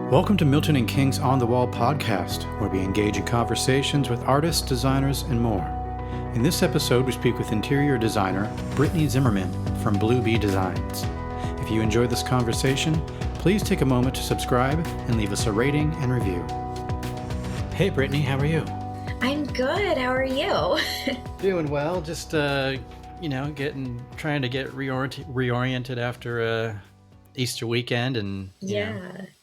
Welcome to Milton and King's On the Wall podcast, where we engage in conversations with artists, designers, and more. In this episode, we speak with interior designer Brittany Zimmerman from Bleu Bee Designs. If you enjoyed this conversation, please take a moment to subscribe and leave us a rating and review. Hey, Brittany, how are you? I'm good. How are you? Doing well. Just, trying to get reoriented after Easter weekend and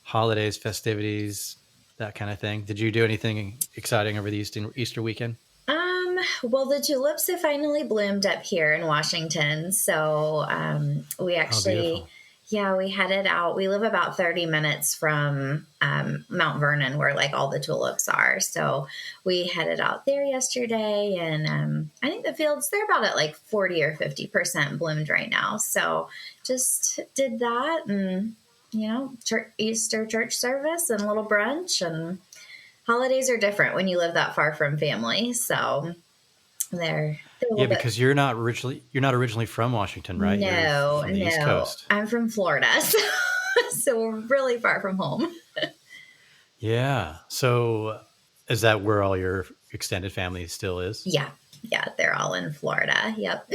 holidays, festivities, that kind of thing. Did you do anything exciting over the Easter weekend? Well, the tulips have finally bloomed up here in Washington. So we actually, we headed out. We live about 30 minutes from Mount Vernon, where like all the tulips are. So we headed out there yesterday, and I think the fields, they're about at like 40 or 50% bloomed right now. So just did that, and Easter church service and a little brunch. And holidays are different when you live that far from family. So because you're not originally from Washington, right? No, you're from the East Coast. I'm from Florida, so we're really far from home. Yeah. So is that where all your extended family still is? Yeah, they're all in Florida. Yep.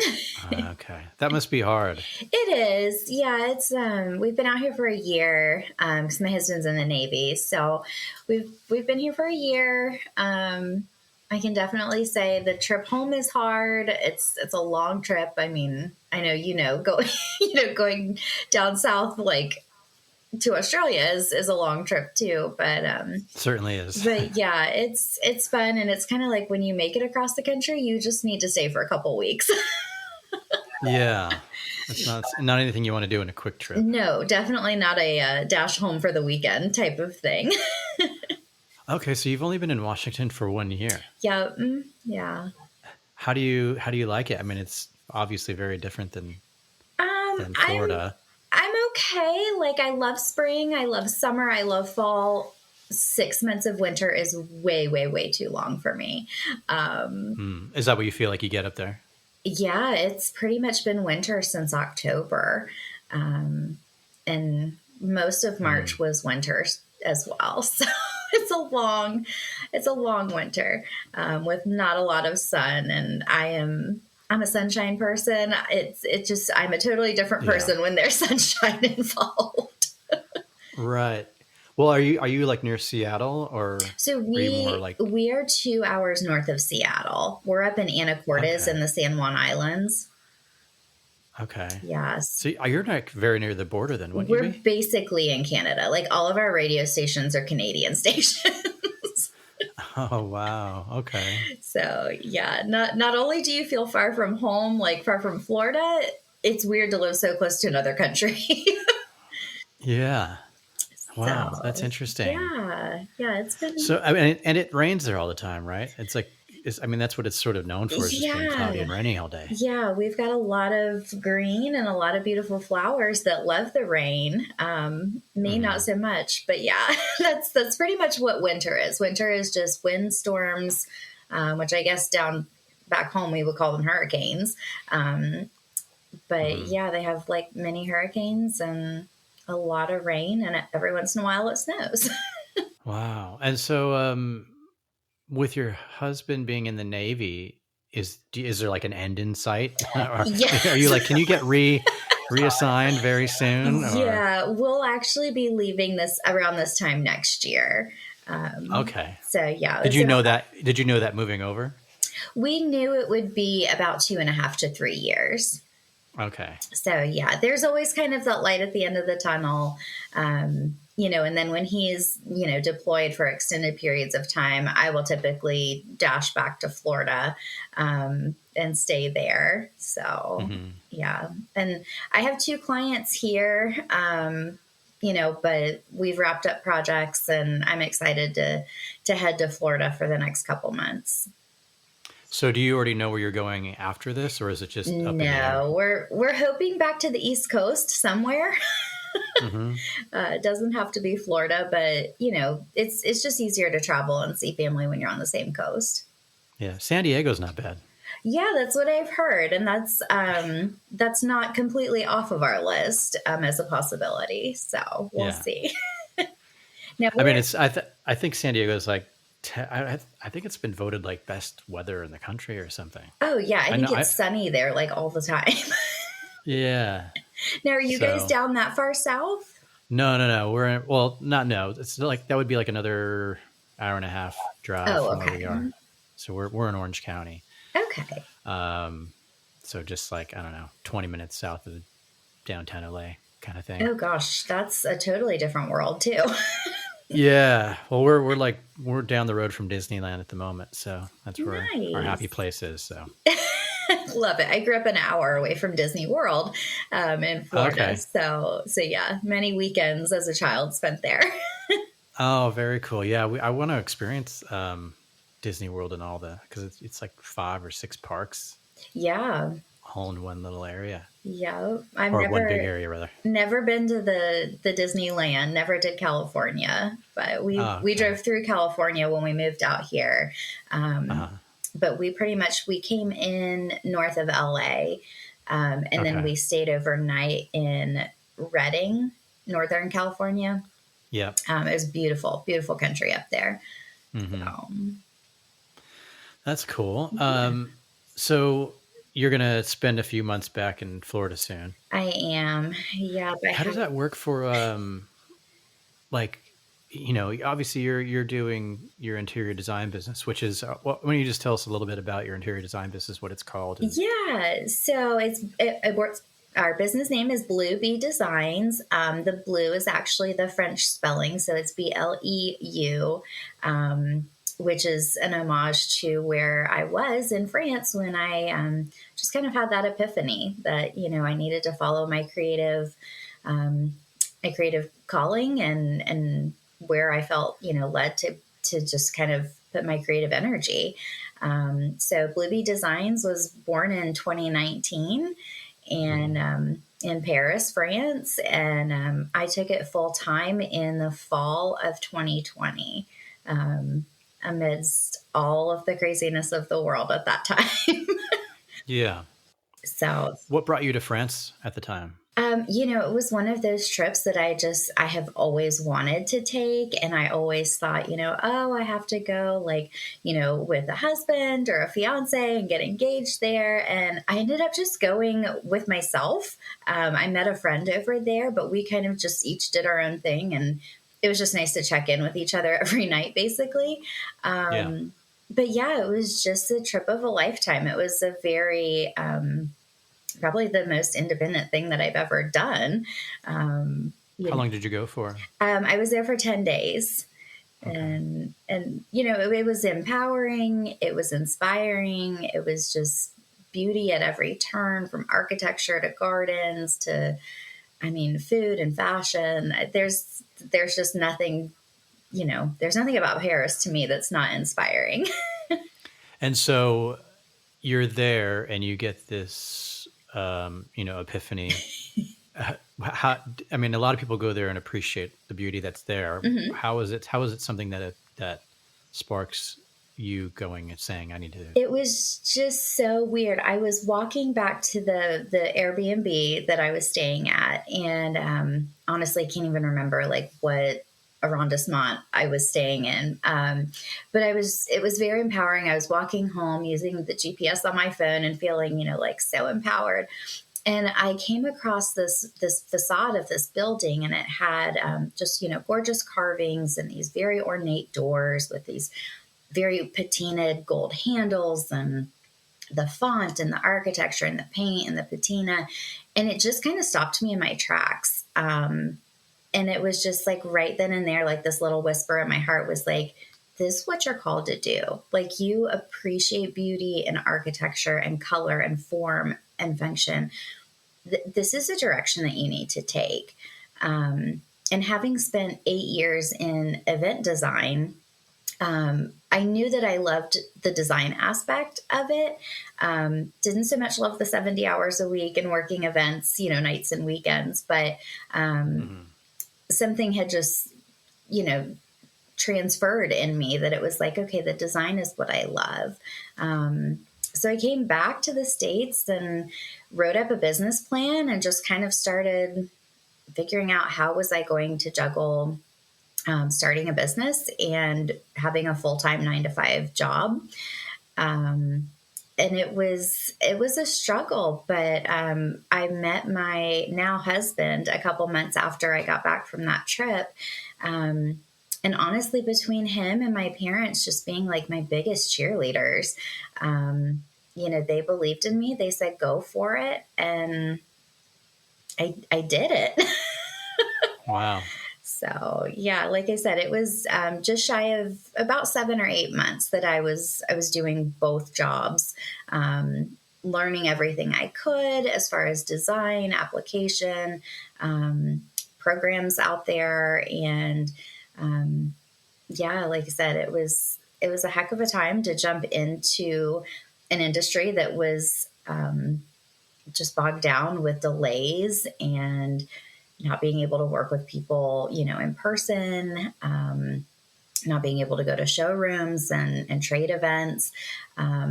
Okay, that must be hard. It is. Yeah, it's we've been out here for a year because my husband's in the Navy, so we've been here for a year. I can definitely say the trip home is hard. It's a long trip. I mean, I know going down south like to Australia is a long trip too, but certainly is. But yeah, it's fun, and it's kind of like when you make it across the country, you just need to stay for a couple weeks. Yeah, it's not anything you want to do in a quick trip. No, definitely not a dash home for the weekend type of thing. Okay, so you've only been in Washington for 1 year. Yeah, yeah. How do you like it? I mean, it's obviously very different than Florida. I'm okay. Like, I love spring. I love summer. I love fall. 6 months of winter is way, way, way too long for me. Is that what you feel like you get up there? Yeah, it's pretty much been winter since October. And most of March was winter as well. So it's a long winter with not a lot of sun. And I'm a sunshine person. It's just, I'm a totally different person when there's sunshine involved. Right. Well, are you like near Seattle, or so we are 2 hours north of Seattle. We're up in Anacortes in the San Juan Islands. Okay. Yes. So you're like very near the border then, wouldn't We're you be? Basically in Canada. Like all of our radio stations are Canadian stations. Oh, wow. Okay. So yeah, not only do you feel far from home, like far from Florida, it's weird to live so close to another country. Yeah. Wow. So, that's interesting. Yeah. It's been. So, I mean, and it rains there all the time, right? It's like, that's what it's sort of known for, is just being cloudy and raining all day. Yeah, we've got a lot of green and a lot of beautiful flowers that love the rain. Me, not so much, but yeah, that's pretty much what winter is. Winter is just windstorms, which I guess down back home we would call them hurricanes. But yeah, they have like mini hurricanes and a lot of rain, and every once in a while it snows. Wow. And so, with your husband being in the Navy, is there like an end in sight? Yes. Are you like, can you get reassigned very soon? Or? Yeah, we'll actually be leaving around this time next year. Okay. So yeah. Did you know that moving over? We knew it would be about 2.5 to 3 years. Okay. So yeah, there's always kind of that light at the end of the tunnel. And then when he's, deployed for extended periods of time, I will typically dash back to Florida and stay there. So, yeah. And I have 2 clients here, but we've wrapped up projects, and I'm excited to head to Florida for the next couple months. So do you already know where you're going after this, or is it just up in the air? No, we're hoping back to the East Coast somewhere. It doesn't have to be Florida, but it's just easier to travel and see family when you're on the same coast. Yeah, San Diego's not bad. Yeah, that's what I've heard, and that's not completely off of our list as a possibility. So we'll see. Now, I mean, I think San Diego is like, I think it's been voted like best weather in the country or something. oh yeah, I I know. think it's sunny there like all the time. Yeah. Now, are you guys So down that far south? no. We're in, well, not no. It's like that would be like another hour and a half drive Oh, from where okay. we are. So we're in Orange County. Okay. So just like, I don't know, 20 minutes south of downtown LA kind of thing. Oh gosh, that's a totally different world too. Yeah. Well, we're down the road from Disneyland at the moment, so that's where our happy Nice. place is. So Love it. I grew up an hour away from Disney World in Florida. okay. So yeah, many weekends as a child spent there. Oh, very cool. Yeah, I want to experience Disney World and all because it's like 5 or 6 parks Yeah. all in one little area, Yeah. I've or one big area rather. never been to the Disneyland, never did California, but Oh, we okay. drove through California when we moved out here. Uh-huh. But we came in north of LA, and then Okay. we stayed overnight in Redding, Northern California. Yeah. It was beautiful, beautiful country up there. Hmm. Um, That's cool. yeah, So you're gonna spend a few months back in Florida soon. I am. Yeah, but I How does have. that work for like, obviously you're doing your interior design business, which is why don't you just tell us a little bit about your interior design business, what it's called, and Yeah, so it works. Our business name is Bleu Bee Designs. The blue is actually the French spelling, so it's BLEU, which is an homage to where I was in France when I just kind of had that epiphany that I needed to follow um, my creative calling and where I felt led to just kind of put my creative energy. So Bleu Bee Designs was born in 2019 and in Paris, France, and I took it full time in the fall of 2020, amidst all of the craziness of the world at that time. yeah. So What brought you to France at the time? it was one of those trips that I have always wanted to take. And I always thought, oh, I have to go with a husband or a fiance and get engaged there. And I ended up just going with myself. I met a friend over there, but we kind of just each did our own thing. And it was just nice to check in with each other every night, basically. Yeah. But yeah, it was just a trip of a lifetime. It was a very, probably the most independent thing that I've ever done. How long did you go for? I was there for 10 days. Okay. And it was empowering. It was inspiring. It was just beauty at every turn, from architecture to gardens to, food and fashion. There's just nothing, there's nothing about Paris to me that's not inspiring. And so you're there and you get this, epiphany. How, a lot of people go there and appreciate the beauty that's there. Mhm. How is it something that sparks you going and saying, I need to? It was just so weird. I was walking back to the Airbnb that I was staying at, and honestly, can't even remember what arrondissement I was staying in. But it was very empowering. I was walking home using the GPS on my phone and feeling, so empowered. And I came across this facade of this building, and it had just gorgeous carvings and these very ornate doors with these very patinaed gold handles, and the font and the architecture and the paint and the patina. And it just kind of stopped me in my tracks. And it was just right then and there, this little whisper in my heart was like, this is what you're called to do. You appreciate beauty and architecture and color and form and function. This is a direction that you need to take. And having spent 8 years in event design, I knew that I loved the design aspect of it. Didn't so much love the 70 hours a week and working events, nights and weekends, but something had just, transferred in me that it was okay, the design is what I love. So I came back to the States and wrote up a business plan and just kind of started figuring out how was I going to juggle starting a business and having a full-time 9 to 5 job. And it was a struggle, but I met my now husband a couple months after I got back from that trip. And honestly, between him and my parents just being like my biggest cheerleaders, they believed in me. They said, go for it. And I did it. Wow. So yeah, like I said, it was just shy of about 7 or 8 months that I was doing both jobs, learning everything I could as far as design, application, programs out there, and yeah, like I said, it was a heck of a time to jump into an industry that was just bogged down with delays and not being able to work with people, in person, not being able to go to showrooms and trade events. But,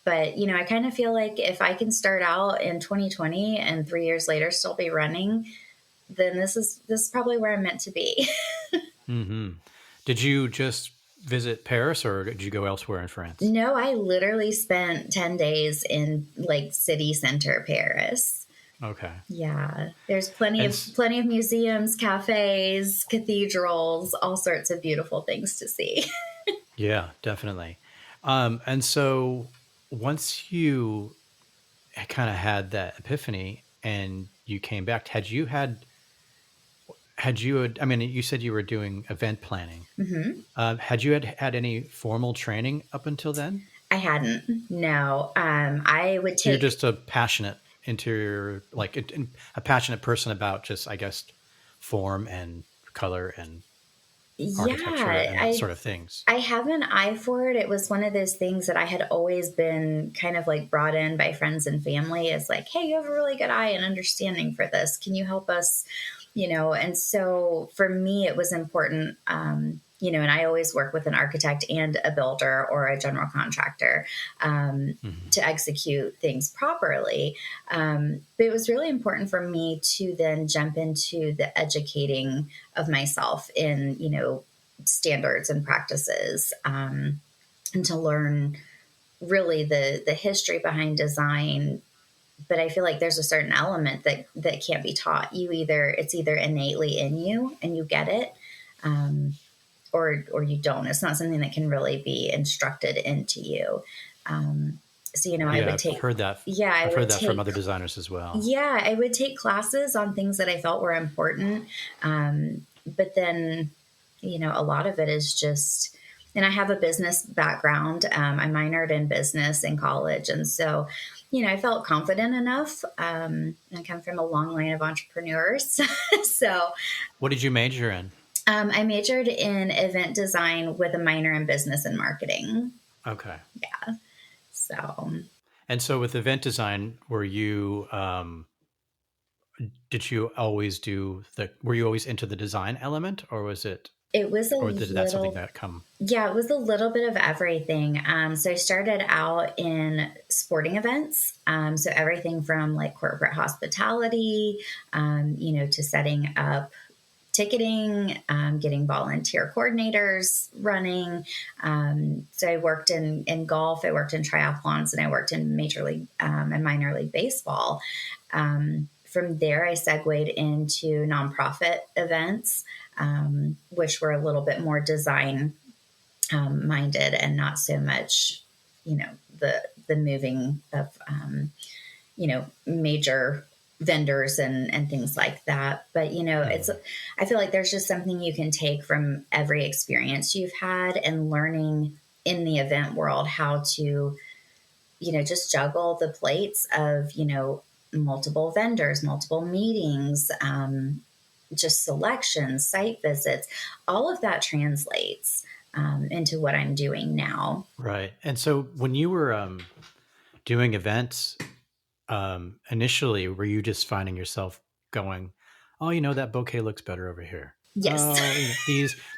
I kind of feel like if I can start out in 2020 and 3 years later still be running, then this is probably where I'm meant to be. Mm-hmm. Did you just visit Paris or did you go elsewhere in France? No, I literally spent 10 days in like city center Paris. Okay. Yeah, there's plenty of museums, cafes, cathedrals, all sorts of beautiful things to see. Yeah, definitely. And so once you kind of had that epiphany and you came back, I mean, you said you were doing event planning. Mm-hmm. Had you had any formal training up until then? I hadn't. No. I would So you're take. just a passionate interior, like a passionate person about just, I guess, form and color and architecture and that sort of things. I have an eye for it. It was one of those things that I had always been kind of like brought in by friends and family as like, hey, you have a really good eye and understanding for this. Can you help us? And so for me, it was important, and I always work with an architect and a builder or a general contractor to execute things properly. But it was really important for me to then jump into the educating of myself in, standards and practices, and to learn really the history behind design. But I feel like there's a certain element that can't be taught. It's either innately in you and you get it, or you don't. It's not something that can really be instructed into you. So, I would take. I've heard that. Yeah, I've heard that from other designers as well. Yeah, I would take classes on things that I felt were important, but then, a lot of it is just. And I have a business background. I minored in business in college, and so. I felt confident enough. I come from a long line of entrepreneurs. So, what did you major in? I majored in event design with a minor in business and marketing. Okay. Yeah. So. And so with event design, were you were you always into the design element, or was it? It was that something that come? Yeah, it was a little bit of everything. So I started out in sporting events. So everything from like corporate hospitality, to setting up ticketing, getting volunteer coordinators running. So I worked in golf, I worked in triathlons, and I worked in major league and minor league baseball. From there, I segued into nonprofit events, which were a little bit more design minded and not so much, the moving of, major vendors and things like that. But, I feel like there's just something you can take from every experience you've had and learning in the event world how to, just juggle the plates of, multiple vendors, multiple meetings, just selections, site visits, all of that translates into what I'm doing now. Right. And so when you were doing events, initially, were you just finding yourself going, oh, that bouquet looks better over here? Yes. Oh,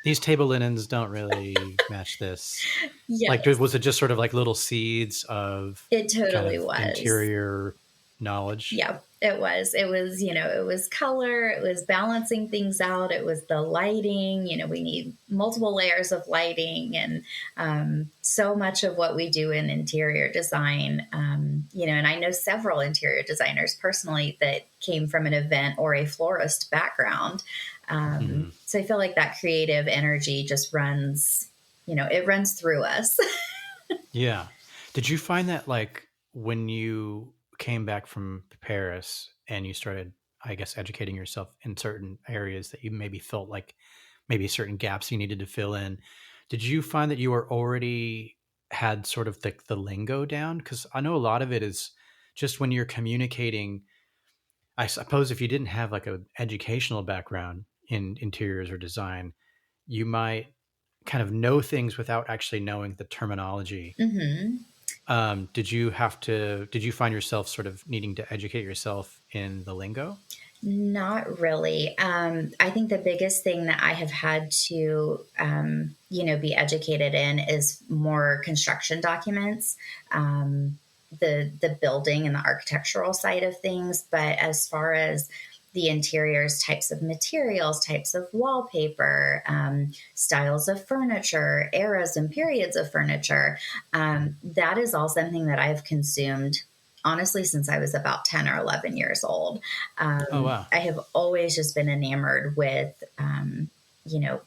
these table linens don't really match this. Yes. Like, was it just sort of like little seeds of it totally was interior knowledge? Yeah, It was, it was color, it was balancing things out, it was the lighting. We need multiple layers of lighting, and so much of what we do in interior design, and I know several interior designers personally that came from an event or a florist background. So I feel like that creative energy just runs, it runs through us. Yeah. Did you find that like when you came back from Paris and you started, I guess, educating yourself in certain areas that you maybe felt like maybe certain gaps you needed to fill in, did you find that you were already had sort of the lingo down? Because I know a lot of it is just when you're communicating. I suppose if you didn't have like an educational background in interiors or design, you might kind of know things without actually knowing the terminology. Hmm. Did you find yourself sort of needing to educate yourself in the lingo? Not really. I think the biggest thing that I have had to, be educated in is more construction documents, the building and the architectural side of things. But as far as the interiors, types of materials, types of wallpaper, styles of furniture, eras and periods of furniture, that is all something that I've consumed honestly since I was about 10 or 11 years old. Oh wow. I have always just been enamored with,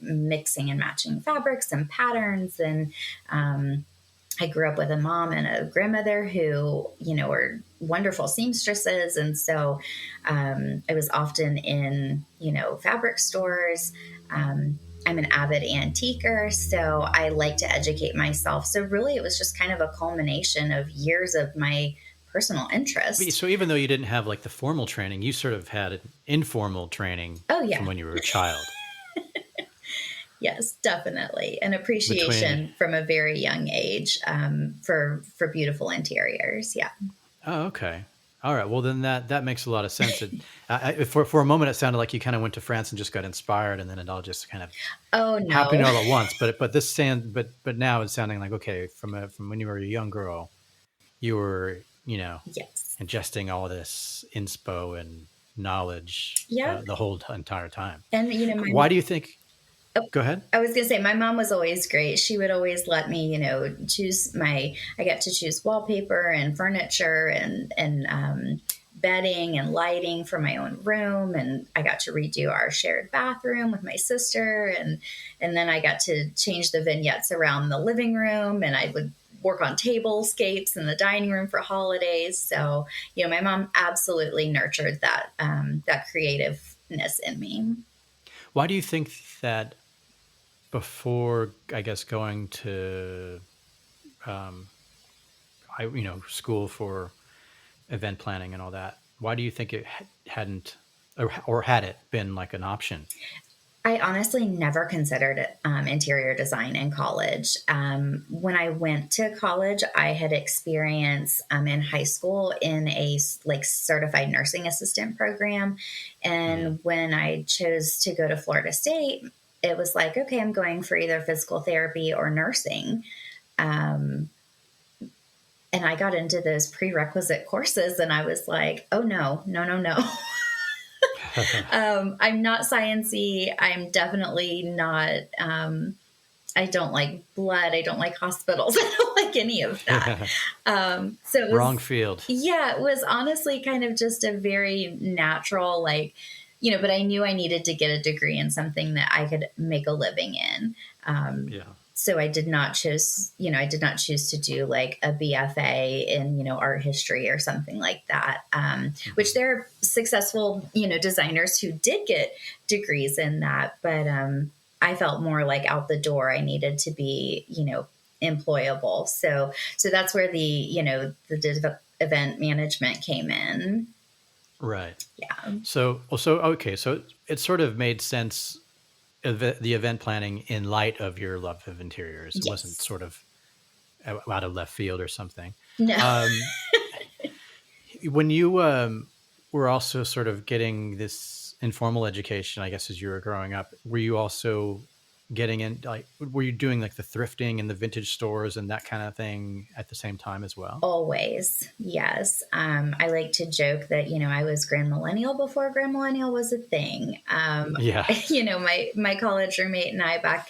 mixing and matching fabrics and patterns. And I grew up with a mom and a grandmother who, were wonderful seamstresses. And so I was often in, fabric stores. I'm an avid antiquer, so I like to educate myself. So really, it was just kind of a culmination of years of my personal interest. So even though you didn't have like the formal training, you sort of had an informal training Oh, yeah. from when you were a child. Yes, definitely. An Between appreciation from a very young age for beautiful interiors. Yeah. Oh, okay. All right. Well, then that makes a lot of sense. For a moment, it sounded like you kind of went to France and just got inspired, and then it all just kind of Oh, happened no. all at once. But now it's sounding like okay, from when you were a young girl, you were Yes. ingesting all this inspo and knowledge Yeah. the whole entire time. And, my Why mom, do you think? Go ahead. I was going to say, my mom was always great. She would always let me, I got to choose wallpaper and furniture and bedding and lighting for my own room. And I got to redo our shared bathroom with my sister. And then I got to change the vignettes around the living room, and I would work on tablescapes in the dining room for holidays. So, my mom absolutely nurtured that creativeness in me. Why do you think that before, I guess, going to um, school for event planning and all that, why do you think it hadn't, or had it been like an option? I honestly never considered interior design in college. When I went to college, I had experience in high school in a like certified nursing assistant program, and when I chose to go to Florida State, it was like, okay, I'm going for either physical therapy or nursing. Um, and I got into those prerequisite courses, and I was like, oh no, no, no, no. I'm not sciencey. I'm definitely not. I don't like blood. I don't like hospitals. I don't like any of that. So it was, Wrong field. Yeah, it was honestly kind of just a very natural, like, but I knew I needed to get a degree in something that I could make a living in. Yeah. So I did not choose, I did not choose to do like a BFA in, art history or something like that. Which there are successful, designers who did get degrees in that, but I felt more like out the door. I needed to be, employable. So that's where the event management came in. Right. Yeah. So okay. So it sort of made sense, the event planning in light of your love of interiors. It wasn't Yes. sort of out of left field or something. No. When you were also sort of getting this informal education, I guess, as you were growing up, were you also getting in, like, were you doing like the thrifting and the vintage stores and that kind of thing at the same time as well? Always, yes. I like to joke that, I was Grand Millennial before Grand Millennial was a thing. Yeah. My college roommate and I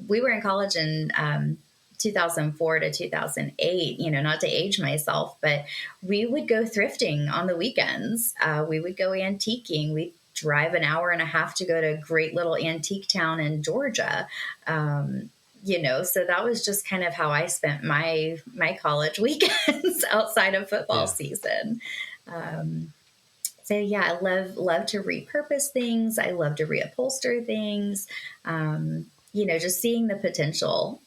we were in college in 2004 to 2008, not to age myself, but we would go thrifting on the weekends. We would go antiquing. We'd drive an hour and a half to go to a great little antique town in Georgia. So that was just kind of how I spent my college weekends outside of football Yeah. season. So yeah, I love to repurpose things. I love to reupholster things. Just seeing the potential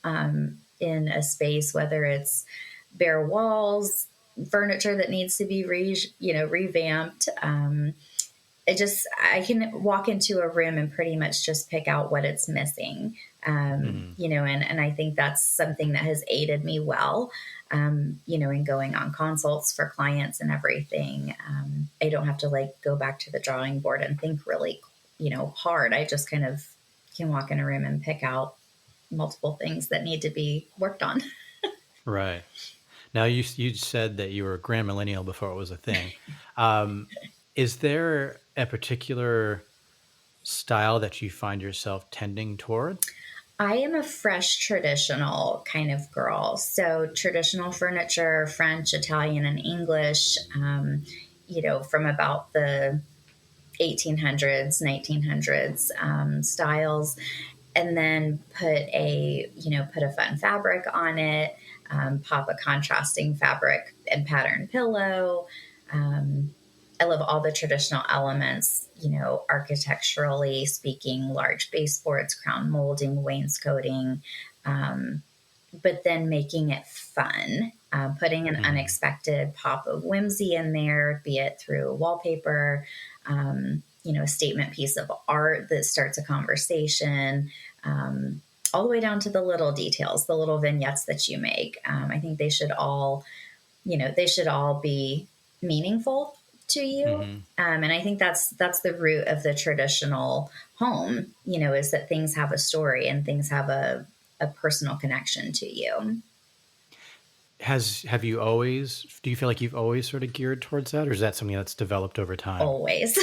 in a space, whether it's bare walls, furniture that needs to be revamped. I can walk into a room and pretty much just pick out what it's missing. And I think that's something that has aided me well, in going on consults for clients and everything. I don't have to go back to the drawing board and think really, hard. I just kind of can walk in a room and pick out multiple things that need to be worked on. Right. Now you said that you were a Grand Millennial before it was a thing. Is there a particular style that you find yourself tending toward? I am a fresh traditional kind of girl. So traditional furniture, French, Italian, and English, from about the 1800s, 1900s styles, and then put a fun fabric on it, pop a contrasting fabric and pattern pillow. I love all the traditional elements, architecturally speaking, large baseboards, crown molding, wainscoting, but then making it fun, putting an unexpected pop of whimsy in there, be it through wallpaper, a statement piece of art that starts a conversation, all the way down to the little details, the little vignettes that you make. I think they should all be meaningful to you. And I think that's the root of the traditional home, is that things have a story and things have a personal connection to you. Do you feel like you've always sort of geared towards that, or is that something that's developed over time? Always.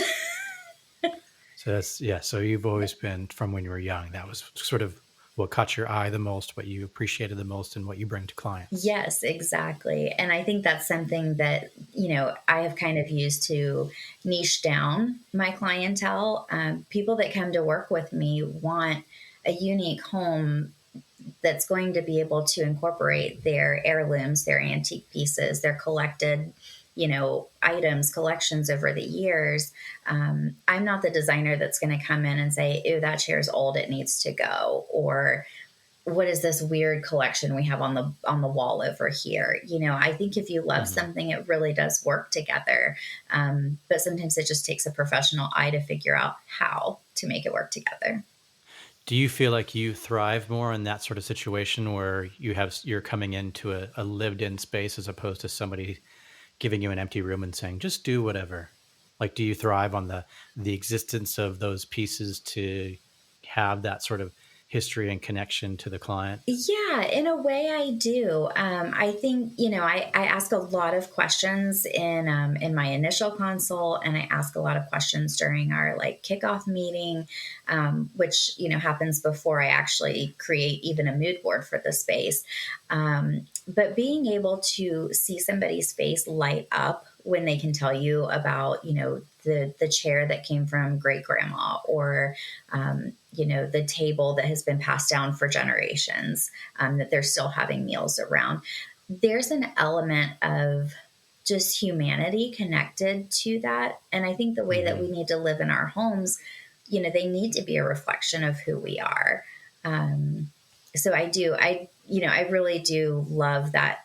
So you've always been, from when you were young, that was sort of what caught your eye the most, what you appreciated the most, and what you bring to clients. Yes, exactly. And I think that's something that, I have kind of used to niche down my clientele. People that come to work with me want a unique home that's going to be able to incorporate their heirlooms, their antique pieces, their collected items, collections over the years. I'm not the designer that's going to come in and say, ew, that chair's old, it needs to go. Or what is this weird collection we have on the wall over here? I think if you love something, it really does work together. But sometimes it just takes a professional eye to figure out how to make it work together. Do you feel like you thrive more in that sort of situation where you're coming into a lived-in space as opposed to somebody giving you an empty room and saying, just do whatever? Like, do you thrive on the existence of those pieces to have that sort of history and connection to the client? Yeah, in a way I do. I think, I ask a lot of questions in my initial consult, and I ask a lot of questions during our kickoff meeting, which, happens before I actually create even a mood board for the space. But being able to see somebody's face light up when they can tell you about, the chair that came from great grandma, or, the table that has been passed down for generations, that they're still having meals around. There's an element of just humanity connected to that. And I think the way that we need to live in our homes, they need to be a reflection of who we are. So I really do love that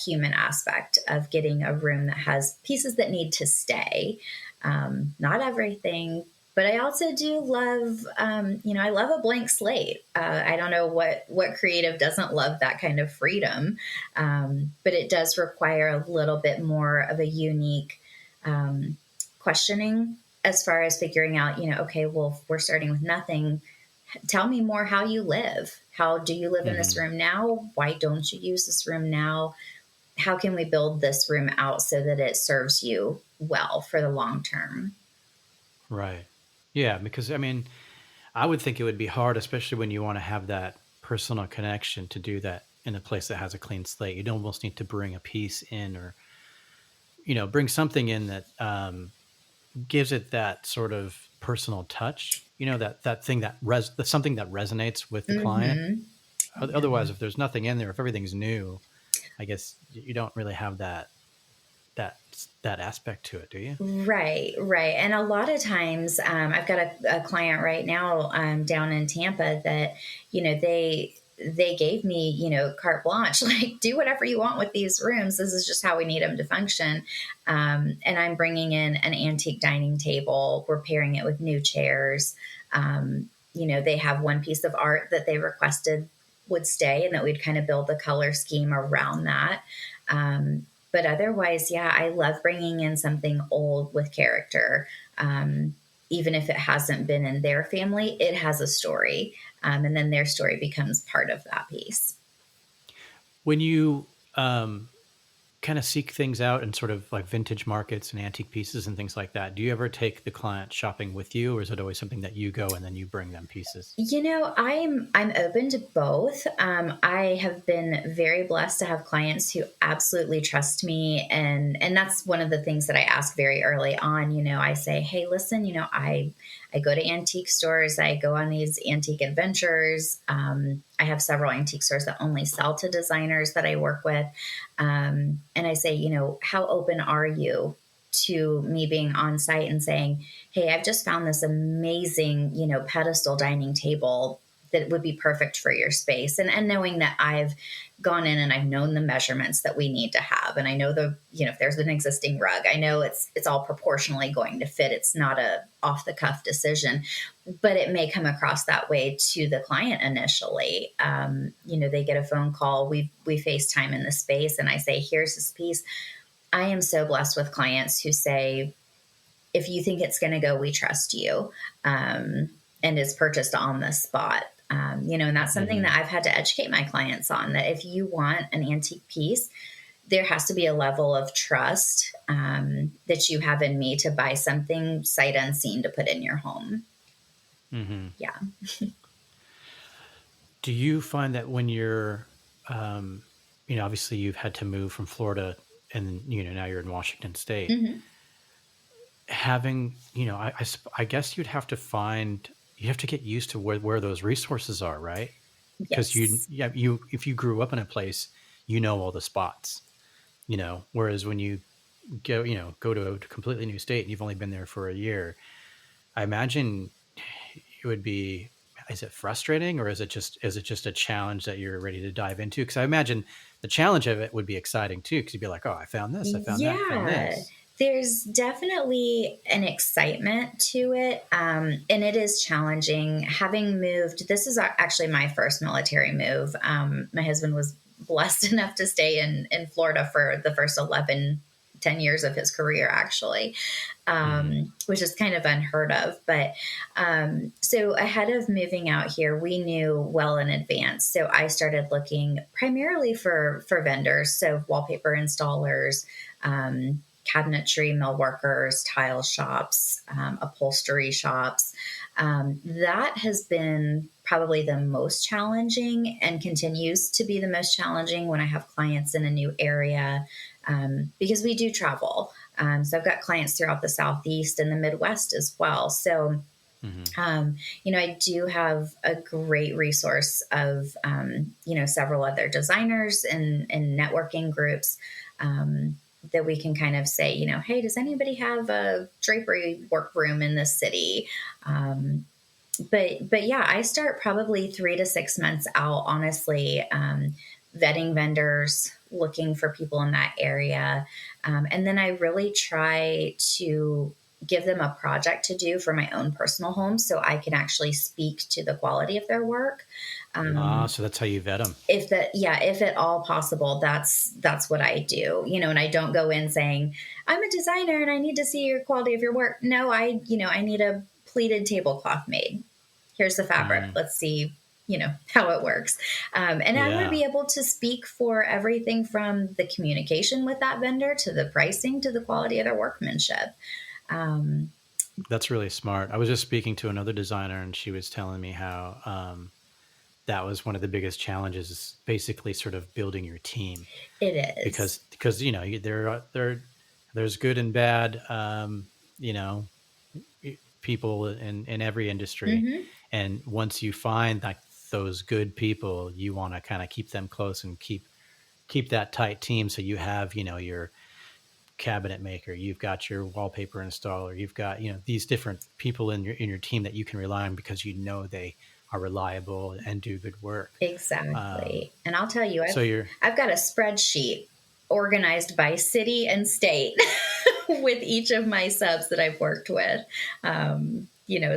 human aspect of getting a room that has pieces that need to stay. Not everything, but I also do love, I love a blank slate. I don't know what creative doesn't love that kind of freedom. But it does require a little bit more of a unique questioning as far as figuring out, okay, well, if we're starting with nothing, tell me more how you live. How do you live in this Mm-hmm. room now? Why don't you use this room now? How can we build this room out so that it serves you well for the long term? Right. Yeah, because I mean, I would think it would be hard, especially when you want to have that personal connection, to do that in a place that has a clean slate. You'd almost need to bring a piece in, or bring something in that gives it that sort of personal touch. That thing that's something that resonates with the client. Mm-hmm. Otherwise, if there's nothing in there, if everything's new, I guess you don't really have that that aspect to it, do you? Right, right. And a lot of times, I've got a client right now down in Tampa that, they gave me, carte blanche, like do whatever you want with these rooms. This is just how we need them to function. And I'm bringing in an antique dining table. We're pairing it with new chairs. They have one piece of art that they requested would stay, and that we'd kind of build the color scheme around that. But otherwise, yeah, I love bringing in something old with character. Even if it hasn't been in their family, it has a story. And then their story becomes part of that piece. When you kind of seek things out in sort of like vintage markets and antique pieces and things like that, do you ever take the client shopping with you, or is it always something that you go and then you bring them pieces? I'm open to both. I have been very blessed to have clients who absolutely trust me, and that's one of the things that I ask very early on. I say, hey, listen, I go to antique stores, I go on these antique adventures. I have several antique stores that only sell to designers that I work with, and I say, how open are you to me being on site and saying, hey, I've just found this amazing, pedestal dining table that would be perfect for your space. And knowing that I've gone in and I've known the measurements that we need to have. And I know if there's an existing rug, I know it's all proportionally going to fit. It's not a off the cuff decision, but it may come across that way to the client initially. They get a phone call, we FaceTime in the space, and I say, here's this piece. I am so blessed with clients who say, if you think it's going to go, we trust you, and is purchased on the spot. And that's something Mm-hmm. that I've had to educate my clients on, that if you want an antique piece, there has to be a level of trust that you have in me to buy something sight unseen to put in your home. Mm-hmm. Yeah. Do you find that when you're, obviously you've had to move from Florida, and now you're in Washington State, Mm-hmm. having, I guess you have to get used to where those resources are, right? Because Yes. if you grew up in a place, all the spots, whereas when you go to a completely new state and you've only been there for a year, I imagine it would be, is it frustrating, or is it just a challenge that you're ready to dive into? Because I imagine the challenge of it would be exciting too, because you'd be like, oh, I found this, I found that, I found Yeah. this. There's definitely an excitement to it. And it is challenging. Having moved, this is actually my first military move. My husband was blessed enough to stay in Florida for the first 10 years of his career, actually, Mm-hmm. which is kind of unheard of. But so ahead of moving out here, we knew well in advance. So I started looking primarily for vendors, so wallpaper installers, cabinetry, millworkers, tile shops, upholstery shops. That has been probably the most challenging, and continues to be the most challenging when I have clients in a new area, because we do travel. So I've got clients throughout the Southeast and the Midwest as well. So Mm-hmm. I do have a great resource of, several other designers and networking groups, that we can kind of say, hey, does anybody have a drapery workroom in this city? But yeah, I start probably 3 to 6 months out, honestly, vetting vendors, looking for people in that area. And then I really try to give them a project to do for my own personal home, so I can actually speak to the quality of their work. So that's how you vet them. If at all possible, that's what I do, and I don't go in saying, I'm a designer and I need to see your quality of your work. No, I need a pleated tablecloth made. here's the fabric. Let's see, how it works. And I would be able to speak for everything from the communication with that vendor to the pricing to the quality of their workmanship. That's really smart. I was just speaking to another designer, and she was telling me how that was one of the biggest challenges, is basically sort of building your team. It is. Because there's good and bad, people in every industry. Mm-hmm. And once you find like those good people, you want to kind of keep them close and keep that tight team. So you have, your cabinet maker, you've got your wallpaper installer, you've got, these different people in your team that you can rely on because they are reliable and do good work. Exactly. And I'll tell you, I've got a spreadsheet organized by city and state with each of my subs that I've worked with.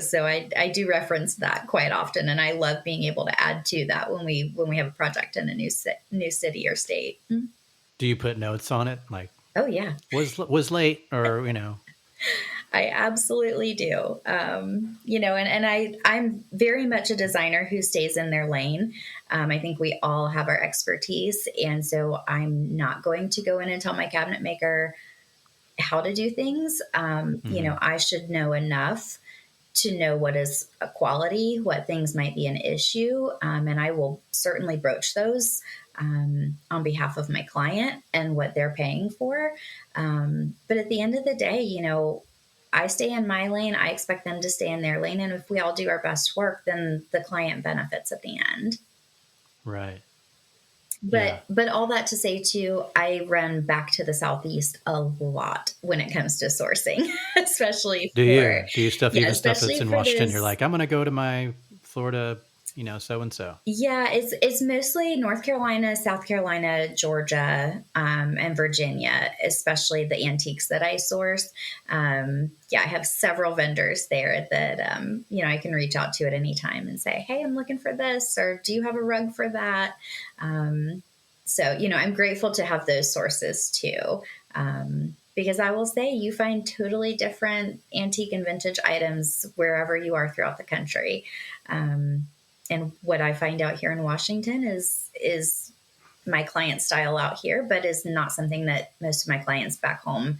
So I do reference that quite often, and I love being able to add to that when we have a project in a new city or state. Do you put notes on it? Like, oh yeah, was late, or I absolutely do. And I'm very much a designer who stays in their lane. I think we all have our expertise. And so I'm not going to go in and tell my cabinet maker how to do things. I should know enough to know what is a quality, what things might be an issue. And I will certainly broach those on behalf of my client and what they're paying for. But at the end of the day, I stay in my lane. I expect them to stay in their lane. And if we all do our best work, then the client benefits at the end. Right. But all that to say too, I run back to the Southeast a lot when it comes to sourcing, especially do you stuff that's in Washington? You're like, I'm going to go to my Florida, so-and-so. Yeah, it's mostly North Carolina, South Carolina, Georgia, and Virginia, especially the antiques that I source. I have several vendors there that, I can reach out to at any time and say, hey, I'm looking for this, or do you have a rug for that? So, I'm grateful to have those sources too. Because I will say you find totally different antique and vintage items wherever you are throughout the country. And what I find out here in Washington is my client style out here, but is not something that most of my clients back home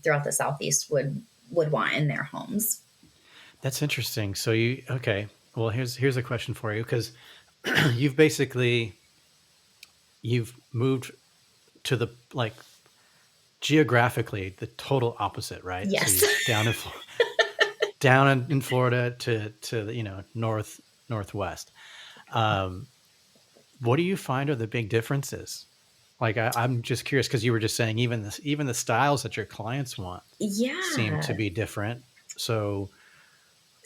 throughout the Southeast would want in their homes. That's interesting. So well, here's a question for you, because you've moved to the, like, geographically the total opposite, right? Yes. So you're down in Florida to northwest. What do you find are the big differences? Like, I'm just curious, because you were just saying even the styles that your clients want seem to be different. So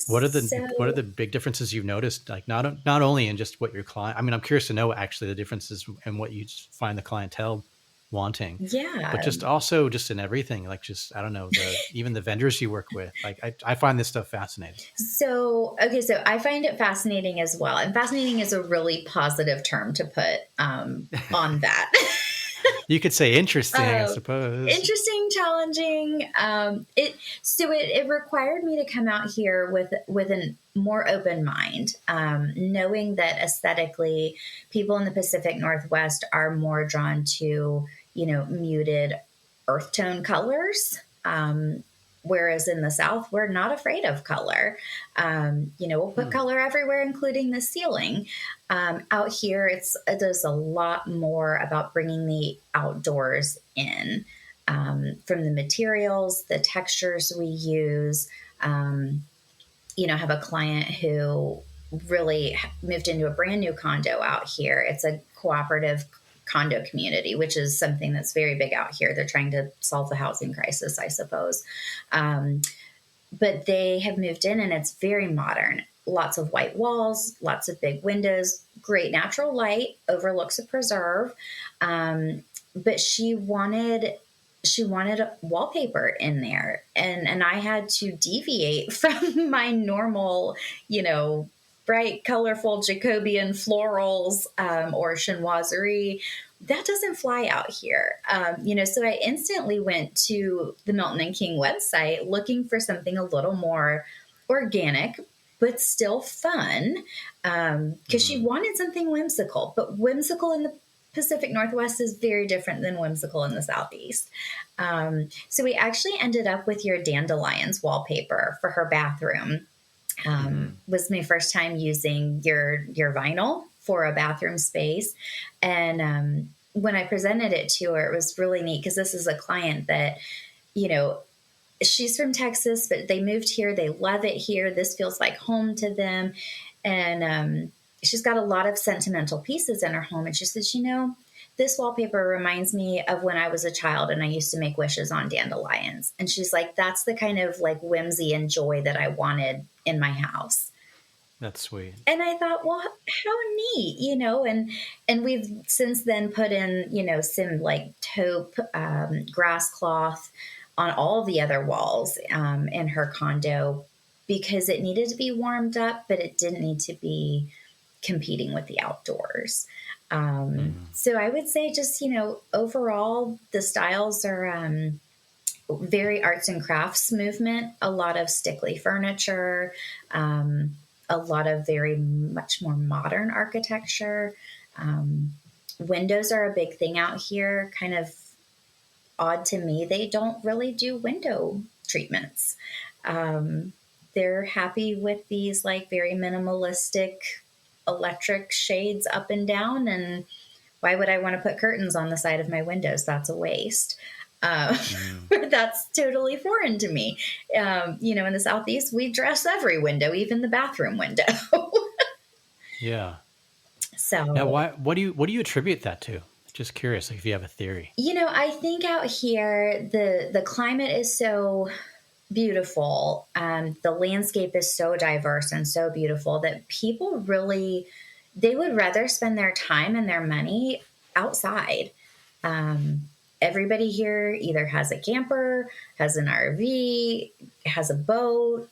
what are the big differences you've noticed? Like, not only in just what your client, I mean, I'm curious to know actually the differences in what you find the clientele wanting. Yeah. But just also just in everything, like, just, I don't know, even the vendors you work with. Like, I find this stuff fascinating. So I find it fascinating as well. And fascinating is a really positive term to put on that. You could say interesting, I suppose. Interesting, challenging. It required me to come out here with a more open mind, knowing that aesthetically, people in the Pacific Northwest are more drawn to, muted earth tone colors. Whereas in the South, we're not afraid of color. We'll put color everywhere, including the ceiling. Out here, it does a lot more about bringing the outdoors in, from the materials, the textures we use. Have a client who really moved into a brand new condo out here. It's a cooperative condo community, which is something that's very big out here. They're trying to solve the housing crisis, I suppose. But they have moved in, and it's very modern. Lots of white walls, lots of big windows, great natural light, overlooks a preserve. But she wanted wallpaper in there. And I had to deviate from my normal, bright, colorful Jacobean florals or chinoiserie. That doesn't fly out here. So I instantly went to the Milton and King website looking for something a little more organic, but still fun, because she wanted something whimsical. But whimsical in the Pacific Northwest is very different than whimsical in the Southeast. So we actually ended up with your dandelions wallpaper for her bathroom. Was my first time using your vinyl for a bathroom space. And when I presented it to her, it was really neat because this is a client that, you know, she's from Texas, but they moved here. They love it here. This feels like home to them. And she's got a lot of sentimental pieces in her home. And she says, you know, this wallpaper reminds me of when I was a child and I used to make wishes on dandelions. And she's like, that's the kind of like whimsy and joy that I wanted in my house. That's sweet. And I thought, well, how neat, you know, and we've since then put in, you know, some like taupe grass cloth on all the other walls in her condo because it needed to be warmed up, but it didn't need to be competing with the outdoors. So I would say just, you know, overall, the styles are very arts and crafts movement, a lot of stickly furniture, a lot of very much more modern architecture. Windows are a big thing out here, kind of odd to me. They don't really do window treatments. They're happy with these like very minimalistic electric shades up and down. And why would I want to put curtains on the side of my windows? That's a waste. That's totally foreign to me. You know, in the Southeast, we dress every window, even the bathroom window. Yeah. So now, what do you attribute that to? Just curious, like if you have a theory. You know, I think out here the climate is so beautiful. The landscape is so diverse and so beautiful that people really they would rather spend their time and their money outside. Everybody here either has a camper, has an RV, has a boat.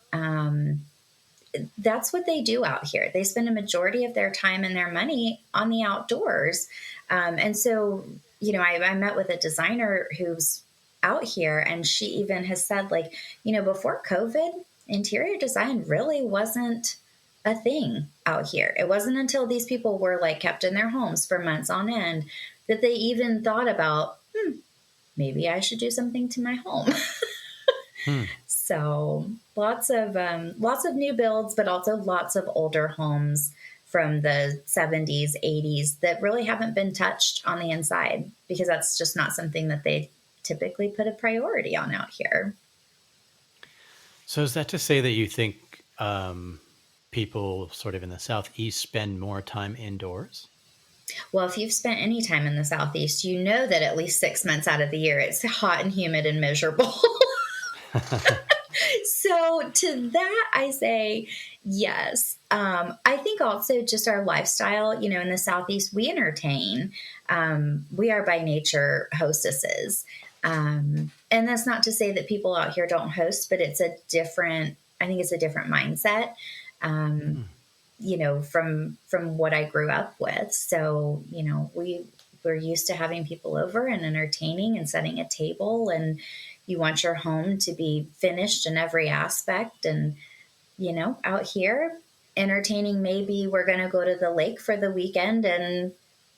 That's what they do out here. They spend a majority of their time and their money on the outdoors. And so, you know, I met with a designer who's out here, and she even has said, like, you know, before COVID, interior design really wasn't a thing out here. It wasn't until these people were like kept in their homes for months on end that they even thought about, maybe I should do something to my home. So lots of new builds, but also lots of older homes from the 70s, 80s that really haven't been touched on the inside because that's just not something that they typically put a priority on out here. So is that to say that you think people sort of in the Southeast spend more time indoors? Well, if you've spent any time in the Southeast, you know that at least 6 months out of the year, it's hot and humid and miserable. So to that, I say yes. I think also just our lifestyle, you know, in the Southeast, we entertain. We are by nature hostesses. And that's not to say that people out here don't host, but I think it's a different mindset, you know, from what I grew up with. So, you know, we're used to having people over and entertaining and setting a table, and you want your home to be finished in every aspect. And, you know, out here, entertaining, maybe we're going to go to the lake for the weekend and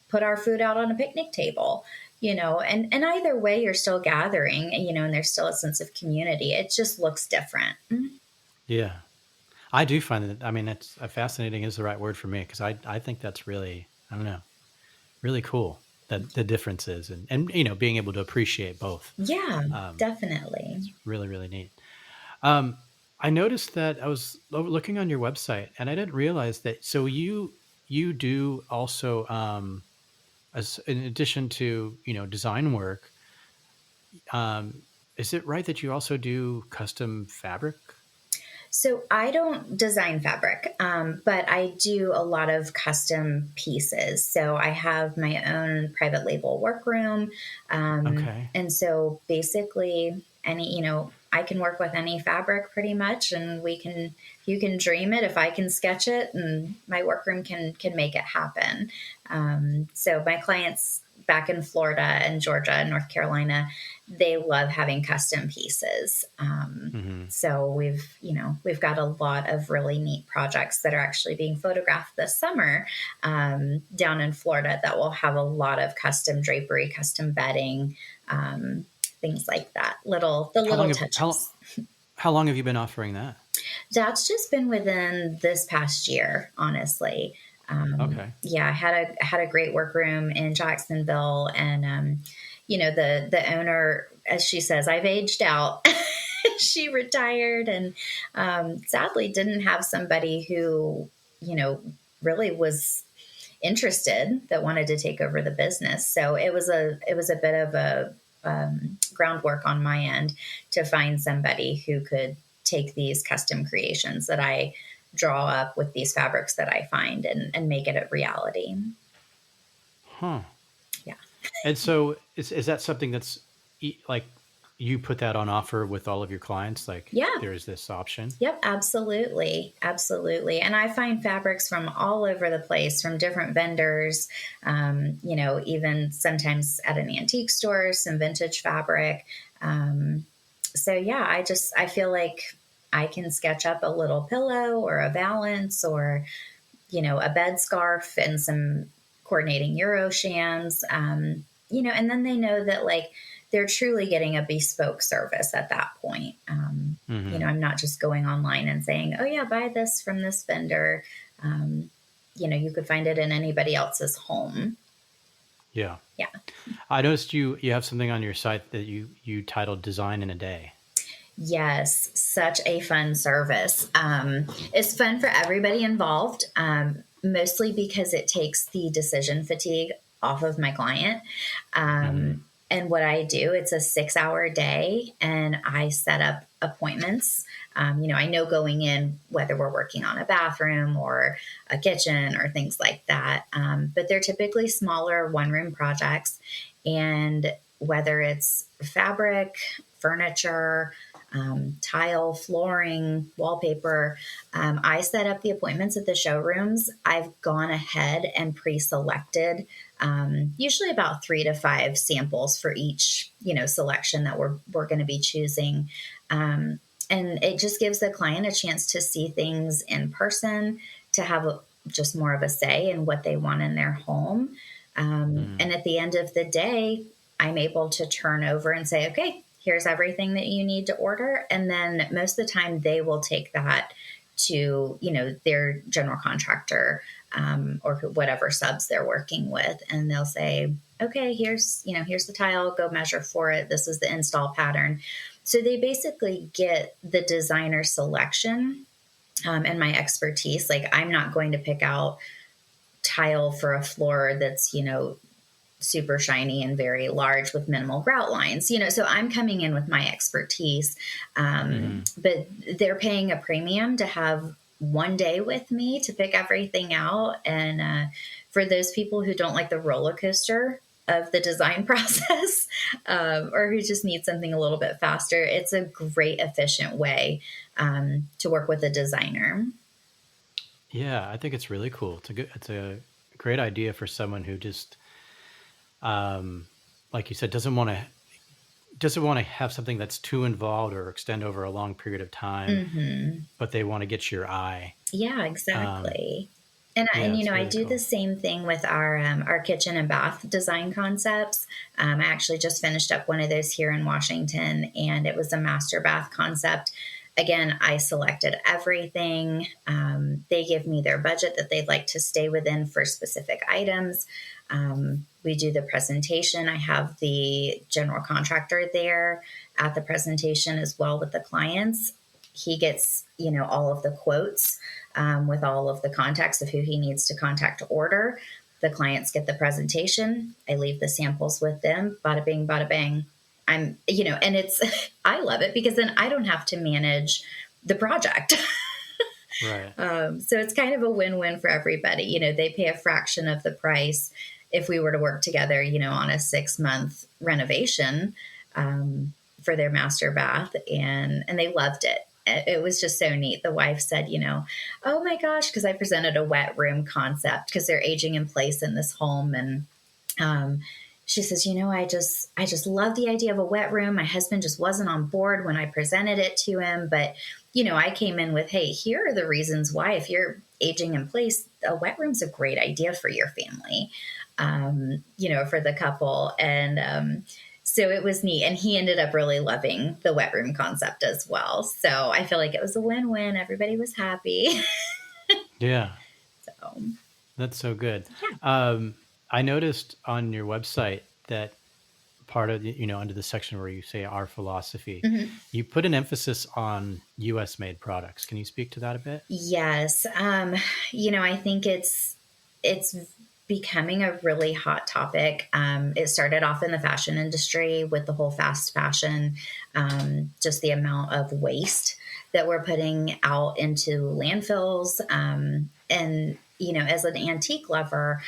put our food out on a picnic table, you know, and either way, you're still gathering, you know, and there's still a sense of community. It just looks different. Yeah. I do find that, I mean, it's fascinating is the right word for me, because I think that's really, I don't know, really cool. That the difference is, and you know, being able to appreciate both. Yeah, definitely. It's really, really neat. I noticed that I was looking on your website, and I didn't realize that. So you do also, as in addition to, you know, design work, is it right that you also do custom fabric? So I don't design fabric, but I do a lot of custom pieces. So I have my own private label workroom. Okay. And so basically you know, I can work with any fabric pretty much, and you can dream it if I can sketch it, and my workroom can make it happen. So my clients back in Florida and Georgia and North Carolina, they love having custom pieces. So we've got a lot of really neat projects that are actually being photographed this summer down in Florida that will have a lot of custom drapery, custom bedding, things like that. Little touches. How long have you been offering that? That's just been within this past year, honestly. Okay. Yeah, I had a great workroom in Jacksonville, and the owner, as she says, I've aged out. She retired, and sadly didn't have somebody who really was interested, that wanted to take over the business. So it was a bit of a groundwork on my end to find somebody who could take these custom creations that I draw up with these fabrics that I find and make it a reality. Huh. Yeah. And so is that something that's like you put that on offer with all of your clients? Like, yeah, there is this option? Yep, absolutely. Absolutely. And I find fabrics from all over the place, from different vendors, even sometimes at an antique store, some vintage fabric. So yeah, I feel like I can sketch up a little pillow or a valance or, a bed scarf and some coordinating Euro shams, and then they know that like they're truly getting a bespoke service at that point. I'm not just going online and saying, oh yeah, buy this from this vendor. You could find it in anybody else's home. Yeah. Yeah. I noticed you have something on your site that you titled Design in a Day. Yes, such a fun service. It's fun for everybody involved, mostly because it takes the decision fatigue off of my client. And what I do, it's a 6-hour day, and I set up appointments. I know going in whether we're working on a bathroom or a kitchen or things like that. But they're typically smaller one-room projects. And whether it's fabric, furniture, tile, flooring, wallpaper, I set up the appointments at the showrooms. I've gone ahead and pre-selected usually about 3 to 5 samples for each, selection that we're going to be choosing. And it just gives the client a chance to see things in person, to have just more of a say in what they want in their home. And at the end of the day, I'm able to turn over and say, okay, here's everything that you need to order. And then most of the time they will take that to, their general contractor, or whatever subs they're working with. And they'll say, okay, here's the tile, go measure for it. This is the install pattern. So they basically get the designer selection, and my expertise. Like, I'm not going to pick out tile for a floor that's, super shiny and very large with minimal grout lines, so I'm coming in with my expertise. But they're paying a premium to have one day with me to pick everything out. And for those people who don't like the roller coaster of the design process, or who just need something a little bit faster, it's a great, efficient way to work with a designer. Yeah, I think it's really cool. It's a great idea for someone who just, like you said, doesn't want to have something that's too involved or extend over a long period of time, but they want to get your eye. Yeah, exactly. I do cool. The same thing with our kitchen and bath design concepts. I actually just finished up one of those here in Washington, and it was a master bath concept. Again, I selected everything. They give me their budget that they'd like to stay within for specific items. We do the presentation. I have the general contractor there at the presentation as well with the clients. He gets, all of the quotes with all of the contacts of who he needs to contact to order. The clients get the presentation. I leave the samples with them. Bada bing, bada bang. And I love it because then I don't have to manage the project. Right. So it's kind of a win-win for everybody. They pay a fraction of the price if we were to work together, on a 6-month renovation for their master bath. And they loved it. It was just so neat. The wife said, oh my gosh, because I presented a wet room concept because they're aging in place in this home. And, she says, I just love the idea of a wet room. My husband just wasn't on board when I presented it to him. But, I came in with, hey, here are the reasons why, if you're aging in place, a wet room's a great idea for your family, for the couple. And, so it was neat. And he ended up really loving the wet room concept as well. So I feel like it was a win-win. Everybody was happy. Yeah. So That's so good. yeah. I noticed on your website that part of under the section where you say our philosophy, Mhm. you put an emphasis on U.S. made products. Can you speak to that a bit? Yes. I think it's becoming a really hot topic. It started off in the fashion industry with the whole fast fashion, just the amount of waste that we're putting out into landfills. And, as an antique lover,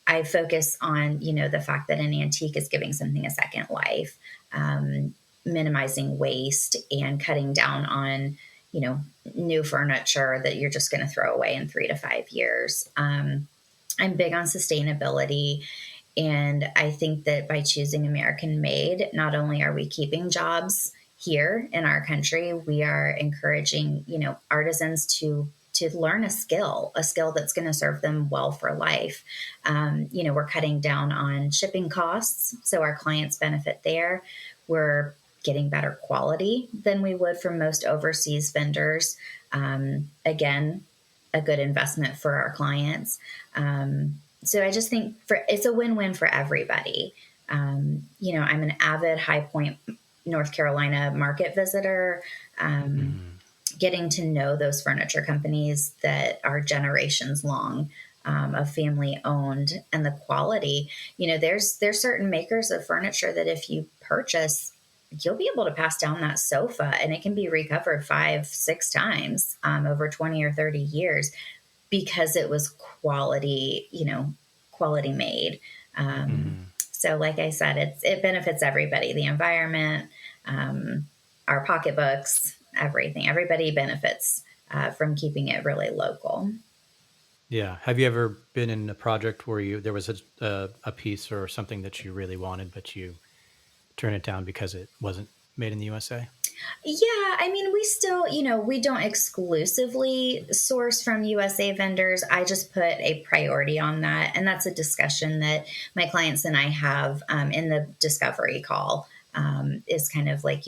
I focus on, the fact that an antique is giving something a second life, minimizing waste and cutting down on, new furniture that you're just going to throw away in 3 to 5 years. I'm big on sustainability. And I think that by choosing American made, not only are we keeping jobs here in our country, we are encouraging, artisans to learn a skill that's going to serve them well for life. We're cutting down on shipping costs, so our clients benefit there. We're getting better quality than we would from most overseas vendors. Again, a good investment for our clients. So I just think it's a win-win for everybody. I'm an avid High Point, North Carolina market visitor. Getting to know those furniture companies that are generations long, of family owned, and the quality. There's certain makers of furniture that if you purchase, you'll be able to pass down that sofa and it can be recovered 5-6 times, over 20 or 30 years, because it was quality made. So like I said, it benefits everybody, the environment, our pocketbooks, everything. Everybody benefits from keeping it really local. Yeah. Have you ever been in a project where there was a piece or something that you really wanted, but you turned it down because it wasn't made in the USA? Yeah, I mean, we still, we don't exclusively source from USA vendors. I just put a priority on that. And that's a discussion that my clients and I have, in the discovery call, is kind of like,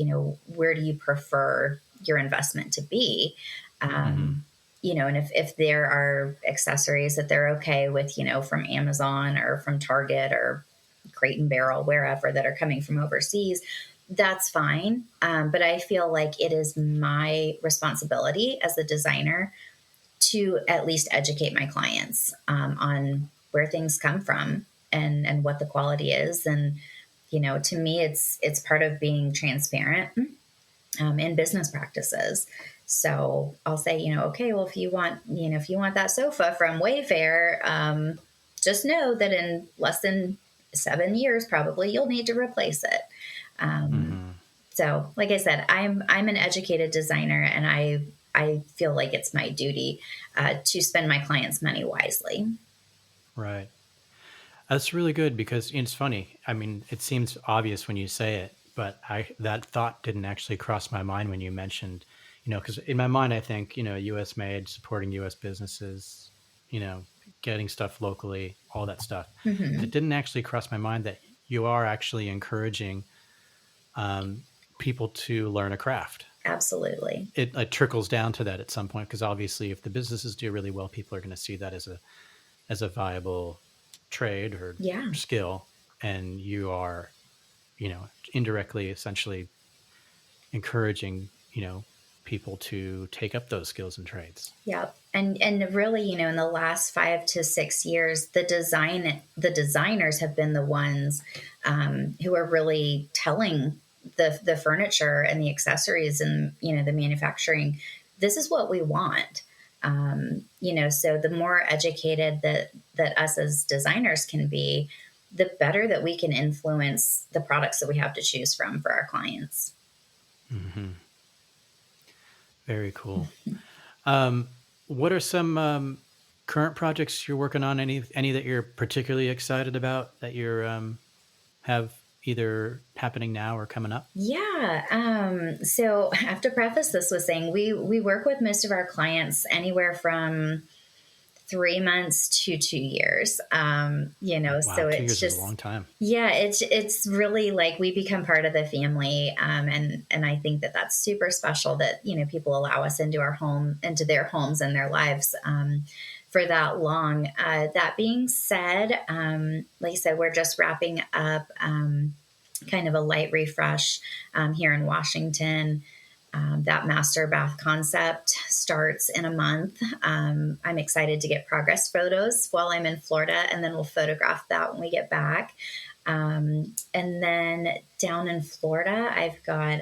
where do you prefer your investment to be? And if there are accessories that they're okay with, from Amazon or from Target or Crate and Barrel, wherever, that are coming from overseas, that's fine. But I feel like it is my responsibility as a designer to at least educate my clients, on where things come from and what the quality is. And, to me, it's part of being transparent, in business practices. So I'll say, okay, well, if you want that sofa from Wayfair, just know that in less than 7 years, probably you'll need to replace it. So, like I said, I'm an educated designer, and I feel like it's my duty, to spend my clients' money wisely. Right. That's really good because it's funny. I mean, it seems obvious when you say it, but that thought didn't actually cross my mind when you mentioned, because in my mind I think, U.S. made, supporting U.S. businesses, getting stuff locally, all that stuff. Mm-hmm. But it didn't actually cross my mind that you are actually encouraging people to learn a craft. Absolutely. It trickles down to that at some point, because obviously if the businesses do really well, people are going to see that as a viable trade or Yeah. skill, and you are, indirectly essentially encouraging, people to take up those skills and trades. Yep. And really, in the last 5 to 6 years, the designers have been the ones, who are really telling the furniture and the accessories and, the manufacturing, this is what we want. So the more educated that us as designers can be, the better that we can influence the products that we have to choose from for our clients. Very cool. What are some current projects you're working on? Any that you're particularly excited about that you're have either happening now or coming up? Yeah. So I have to preface this with saying we work with most of our clients anywhere from 3 months to 2 years. Wow, So 2 years it's is a just, long time. yeah, it's really like we become part of the family. And I think that that's super special that, people allow us into our home, into their homes and their lives, for that long. That being said, like I said, we're just wrapping up, kind of a light refresh, here in Washington. That master bath concept starts in a month. I'm excited to get progress photos while I'm in Florida, and then we'll photograph that when we get back. And then down in Florida, I've got,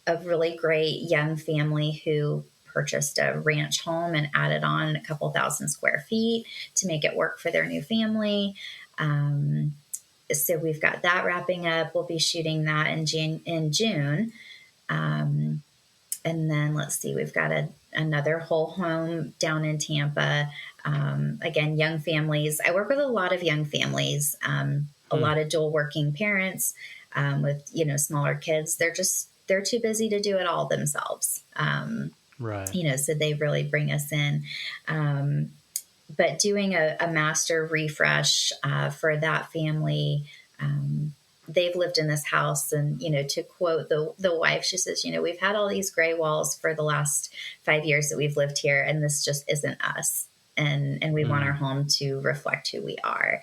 a really great young family who purchased a ranch home and added on a couple thousand square feet to make it work for their new family. So we've got that wrapping up. We'll be shooting that in June. And then let's see, we've got another whole home down in Tampa. Again, young families. I work with a lot of young families, a lot of dual working parents, with, smaller kids. They're too busy to do it all themselves. Right. So they really bring us in. But doing a master refresh, for that family, they've lived in this house, and to quote the wife, she says, we've had all these gray walls for the last 5 years that we've lived here, and this just isn't us, and we want our home to reflect who we are.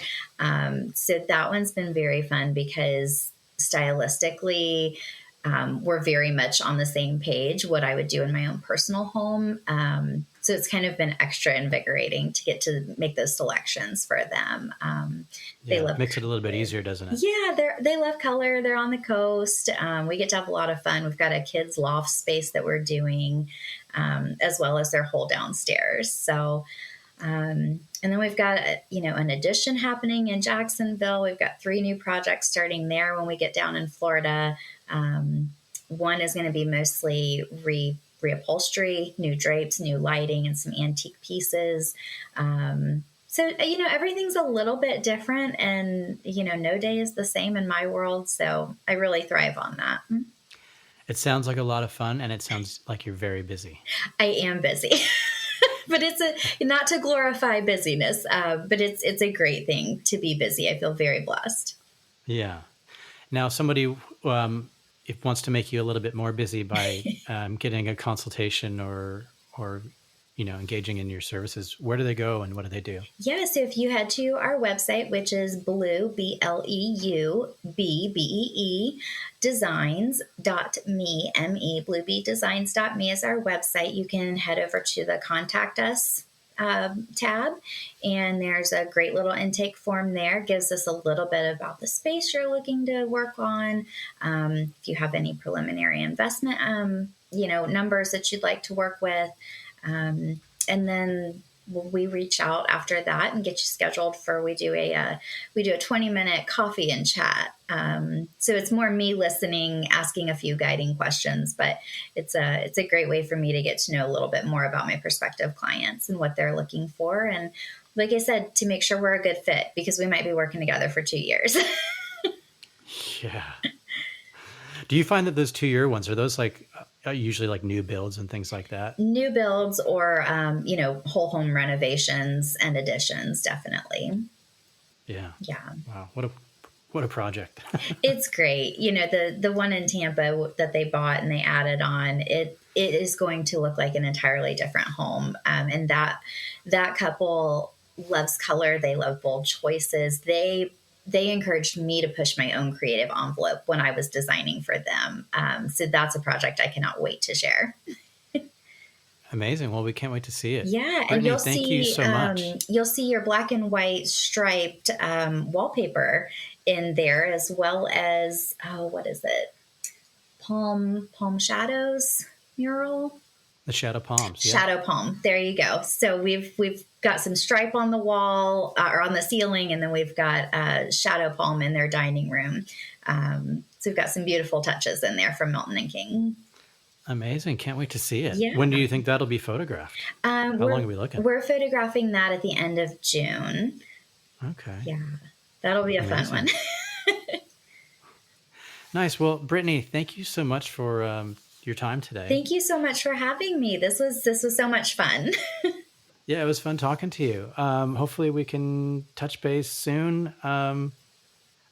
So that one's been very fun because stylistically, we're very much on the same page, what I would do in my own personal home. So it's kind of been extra invigorating to get to make those selections for them. They love makes it a little bit easier, doesn't it? Yeah, they love color. They're on the coast. We get to have a lot of fun. We've got a kids' loft space that we're doing, as well as their whole downstairs. So, and then we've got, an addition happening in Jacksonville. We've got 3 new projects starting there when we get down in Florida. One is going to be mostly reupholstery, new drapes, new lighting, and some antique pieces. So, everything's a little bit different, and, no day is the same in my world. So I really thrive on that. It sounds like a lot of fun, and it sounds like you're very busy. I am busy. But it's not to glorify busyness, but it's a great thing to be busy. I feel very blessed. Yeah. Now, somebody if wants to make you a little bit more busy by getting a consultation or engaging in your services, where do they go and what do they do? Yeah, so if you head to our website, which is Bleu, BLEU, BEE, designs.me, M-E, bluebeedesigns.me is our website. You can head over to the Contact Us tab, and there's a great little intake form there. It gives us a little bit about the space you're looking to work on. If you have any preliminary investment, numbers that you'd like to work with. And then we reach out after that and get you scheduled for, we do a 20-minute coffee and chat. So it's more me listening, asking a few guiding questions, but it's a great way for me to get to know a little bit more about my prospective clients and what they're looking for. And like I said, to make sure we're a good fit, because we might be working together for 2 years. Yeah. Do you find that those 2-year ones, are those like usually like new builds and things like that? New builds or, whole home renovations and additions, definitely. Yeah. Yeah. Wow. What a project. It's great. The one in Tampa that they bought and they added on, it is going to look like an entirely different home. And that couple loves color. They love bold choices. They encouraged me to push my own creative envelope when I was designing for them. So that's a project I cannot wait to share. Amazing. Well, we can't wait to see it. Yeah. Brittany, And you'll thank see, you so much. You'll see your black and white striped, wallpaper in there, as well as, what is it? Palm shadows mural. The shadow palms. Yeah. Shadow palm. There you go. So we've got some stripe on the wall, or on the ceiling, and then we've got shadow palm in their dining room. So we've got some beautiful touches in there from Milton and King. Amazing. Can't wait to see it. Yeah. When do you think that'll be photographed? How long are we looking? We're photographing that at the end of June. Okay. Yeah. That'll be a fun one. Nice. Well, Brittany, thank you so much for your time today. Thank you so much for having me. This was so much fun. Yeah, it was fun talking to you. Hopefully we can touch base soon.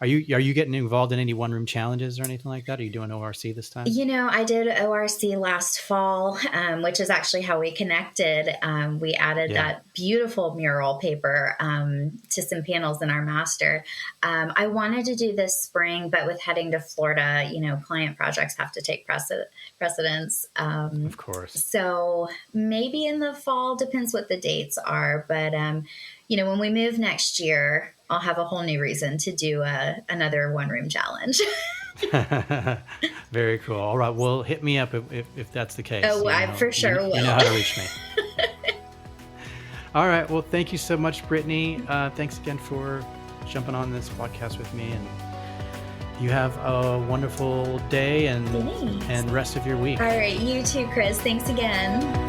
Are you getting involved in any one-room challenges or anything like that? Are you doing ORC this time? I did ORC last fall, which is actually how we connected. We added that beautiful mural paper to some panels in our master. I wanted to do this spring, but with heading to Florida, client projects have to take precedence. Of course. So maybe in the fall, depends what the dates are. But, when we move next year, I'll have a whole new reason to do another one-room challenge. Very cool. All right. Well, hit me up if that's the case. Oh, I for sure will. You know how to reach me. All right. Well, thank you so much, Brittany. Thanks again for jumping on this podcast with me. And you have a wonderful day and rest of your week. All right. You too, Chris. Thanks again.